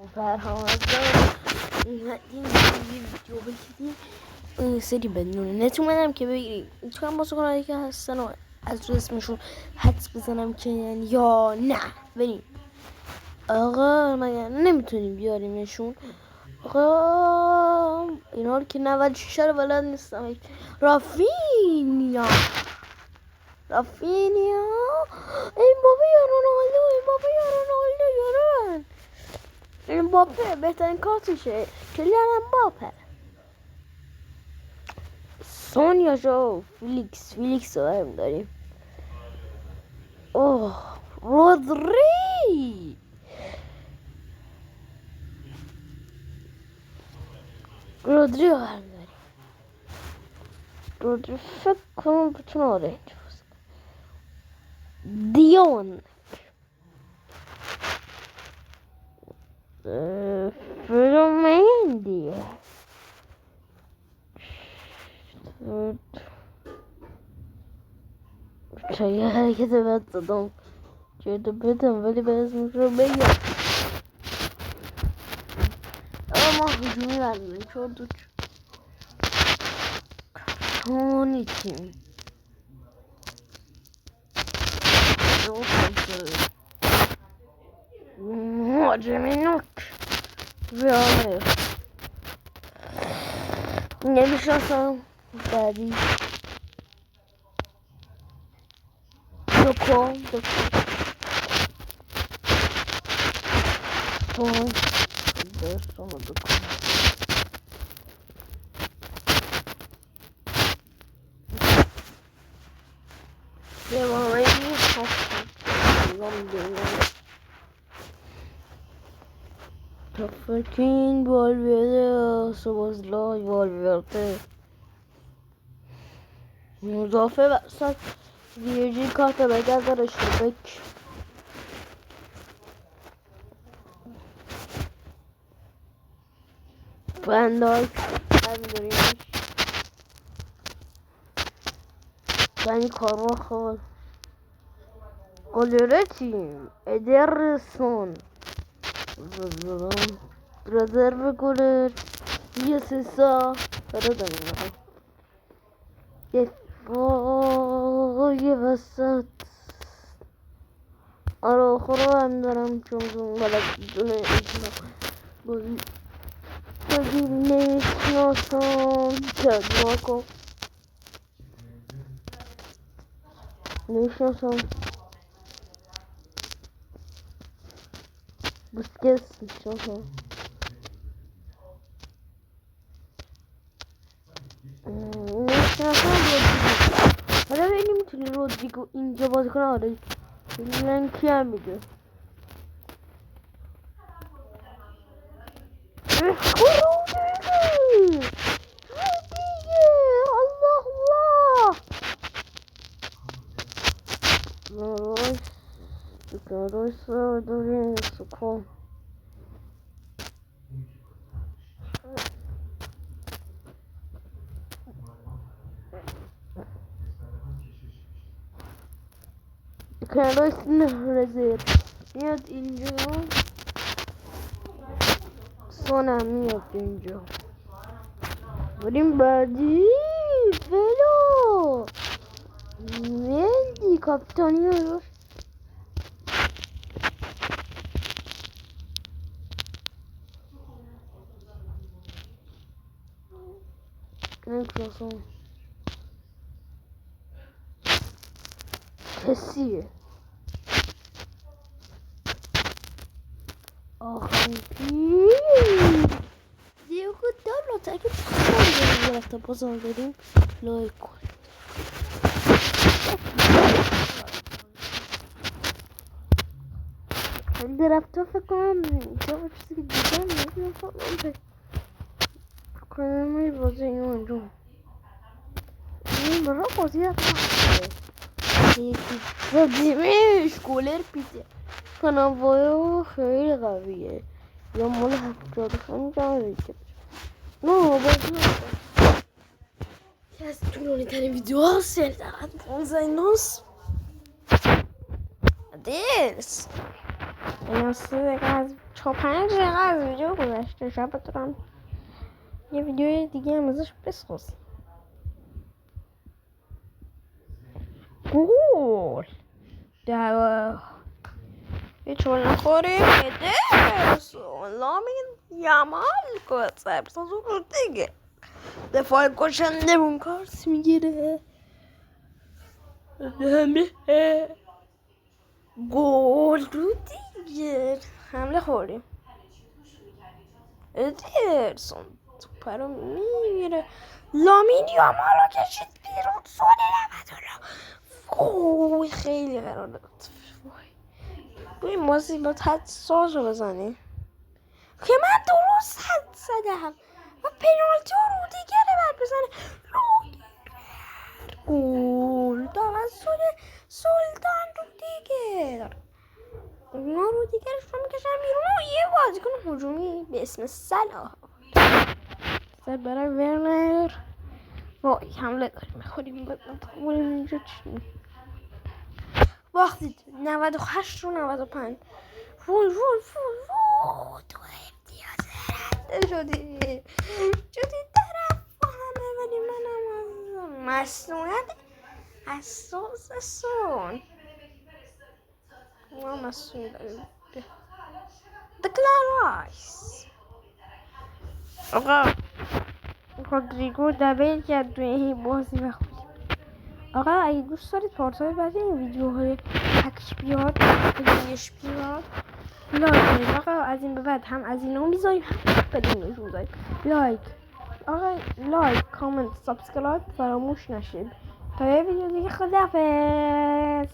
فرهام اومدیم یه ویدیو بگیریم سری بدون نت اومدم که بگیریم میتونم بازی کنم که هستن و از رو اسمشون حدس بزنم که یا نه بریم. آقا مگر نمیتونیم بیاریمشون؟ آقا اینا رو که 96 رو بلد نیستم. رافینیا این بابا یا رونالدو، این بابا یا رونالدو یارن این بابا بهترین کارتشه. کلیان امباپه، سونیا جو، فیلیکس رو هم داریم. اوه رودری رو هم داریم. رودری فکر کنم بتونه آرنج دیون فلومندی چه یه حرکت بد زدم چه بدم ولی به اسمش رو بگم. اما ما هجومی برداریم چون دو چونی تیم مهاجمی نوک بیامه نمیشناسم. بعدی دوکو دستم دوکو یه بارایی Fucking Valverde, Szoboszlai Valverde مضافه وسط ویرجین کارت بگذارش رو بک فندایک بنداریمش بنی کارواخال گلرتیم ادرسون رزرو گلر یه سیسا برادرم یه وسط آره خورو هم دارم چون بلد دونه ایشنا بگی نمیشناسم جدوا کن نمیشناسم بسکس میشناسم حالا ببینیم میتونی رودریگو اینجا بازی کنه. آره لنکی هم میده الله داریم سکون کنارش رزرو میاد اینجا سونم میاد اینجا بریم بعدی فلو مندی کاپیتانی رو نمیشناسم کسیه آخرین دیگه دار تا اگه بخوام گرفته بازم بریم لایک کنیم درفتا فکر کنم اینجا با چیزی که دیدم نمیدونم فکر کنم ای بازی اینو انجام این برا بازی رفتم یکی زدیمش گولر پیته کنم وایو خیلی قویه یا مال 75 جمعه نه بازی نکنم که از طولانی ترین ویدیو ها سر دقیقت 15 ناس درس اینا 3 دقیقه از 4-5 دقیقه از ویدیو گذشته. شاید بتونم یه ویدیو دیگه هم ازش بسازم. گول هیچ بول نخوریم. ادرسون لامین یامال گذب سازو رو دیگه دفاع کشنده اون کارت میگیره. گل رو دیگه حمله خوردیم. ادرسون توپه رو میگیره. لامین یامال رو کشید بیرون. سونه 99 خیلی قرار داد. این بازی با حدساز رو بزنیم که من درست حد زدم و پنالتی رو دیگر باید بزنه. گول توسط سلطان رو دیگر. اونا رو دیگرش رو میکشن بیرون و یه بازیکن هجومی به اسم صلاح زد برای ورنر. وای حمله داریم میخوریم اینجا چی وقتی 98 رو 95 وای تو امتیاز رنده شدی طرف با همه ولی منم مسئولیت اساس سون ما مسئول داریم. دکلر رایس آقا رودریگو دبل کرد توی این بازی و خوب. آقا اگه دوست دارید پارتای بعد این ویدیوهای تکش بیاد بدونش بیاد لایک کنید. آقا از این به بعد هم از اینا میذاریم هم بدونش میذاریم لایک. آقا لایک کامنت سابسکرایب فراموش نشید تا یه ویدیو دیگه. خداحافظ.